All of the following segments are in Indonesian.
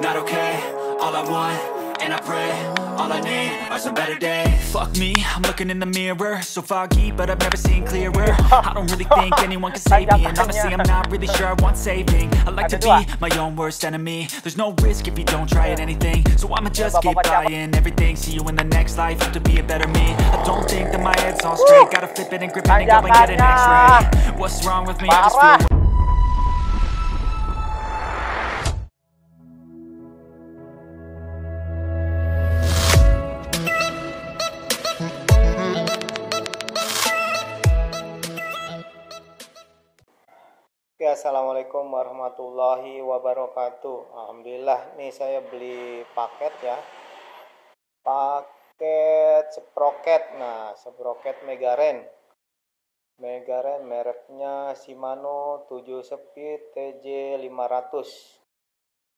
not okay. All I want, and I pray, all I need are some better days. Fuck me, I'm looking in the mirror, so foggy, but I've never seen clearer. I don't really think anyone can save me, and honestly I'm not really sure I want saving. I like to be my own worst enemy. There's no risk if you don't try at anything, so I'ma just keep buying everything. See you in the next life, have to be a better me. I don't think that my head's on straight, gotta flip it and grip it and go and get an x-ray. What's wrong with me? I just feel Ya, assalamualaikum warahmatullahi wabarakatuh. Alhamdulillah, nih saya beli paket ya, paket sprocket. Nah, sprocket Megaren mereknya Shimano 7 speed TJ500.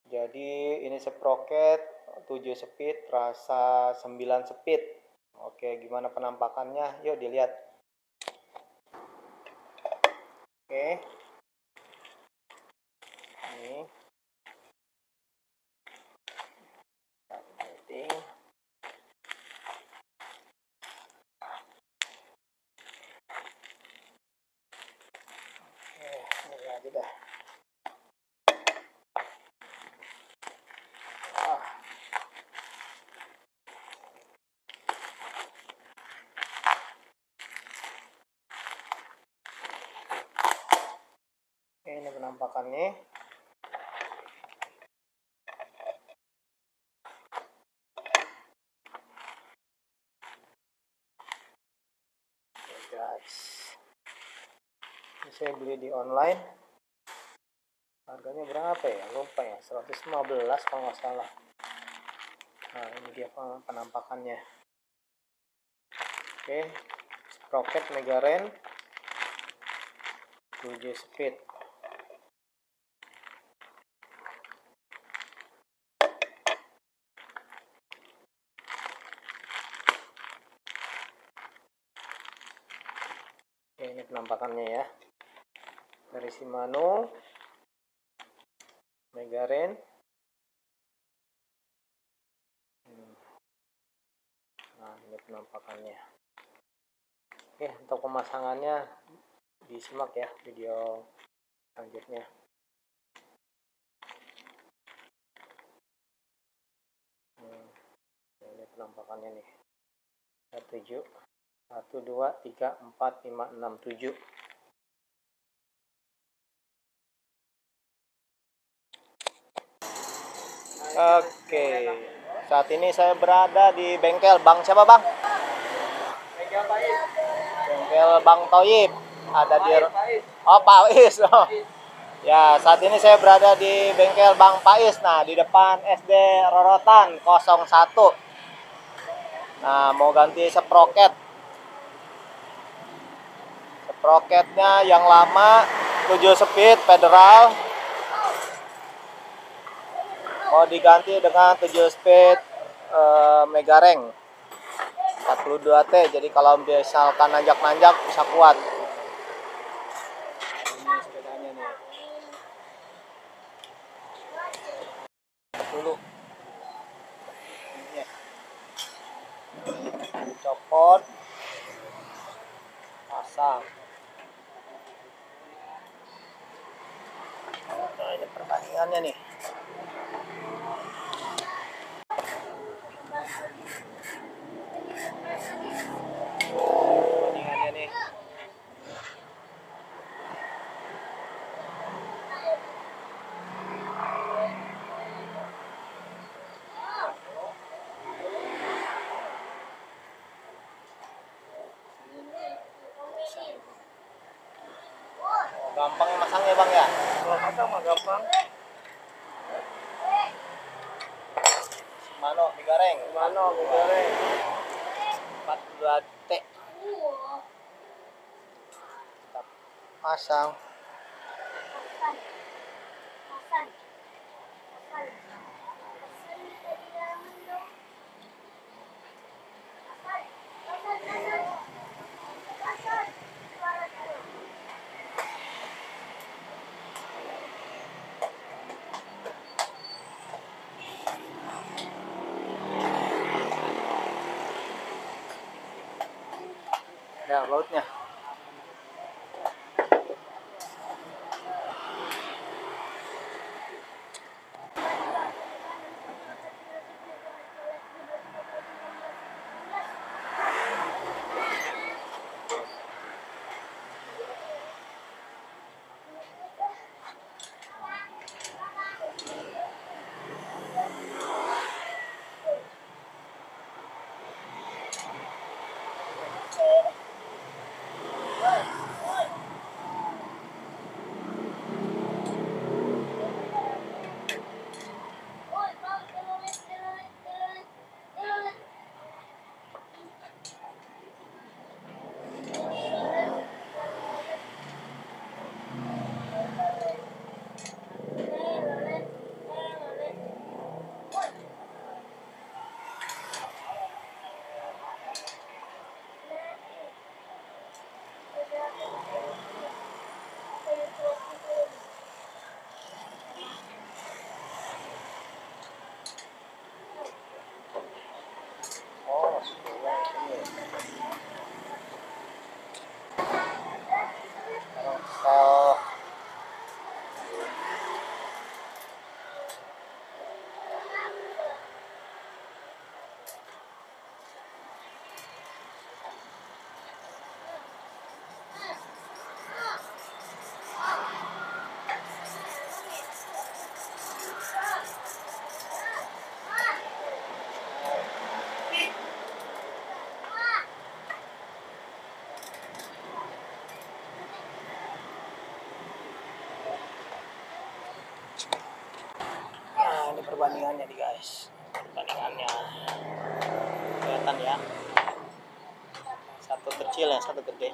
Jadi ini sprocket 7 speed rasa 9 speed. Oke, gimana penampakannya? Yuk dilihat. Oke, ini setting. Ini aja dah. Oke, ini penampakannya. Guys, ini saya beli di online, harganya berapa ya, lupa ya, 115 kalau nggak salah. Nah, ini dia penampakannya. Oke, sprocket Megaren 7 speed. Oke, ini penampakannya ya, dari Shimano Megaren. Nah, ini penampakannya. Oke, untuk pemasangannya disimak ya video selanjutnya. Ini penampakannya nih. 7 1 2 3 4 5 6 7. Oke, saat ini saya berada di bengkel Bang siapa Bang? Bengkel Pais. Bengkel Bang Toyib. Ada di Pais. Oh, Pais. Oh. Ya, saat ini saya berada di bengkel Bang Pais. Nah, di depan SD Rorotan 01. Nah, mau ganti sprocket. Sprocketnya yang lama 7 speed federal, mau diganti dengan 7 speed Megaren 42T. Jadi kalau misalkan nanjak-nanjak bisa kuat. Ini sepedanya nih. Dulu. Ini copot, pasang. Nah, ini perbandingannya nih. Perbandingannya nih. Gampang masangnya Bang ya? Kalau pasang mah gampang. Shimano Megaren 42T. Kita pasang. Ya, bautnya. Kalau ini perbandingannya nih guys, perbandingannya kelihatan ya, satu kecil yang satu gede.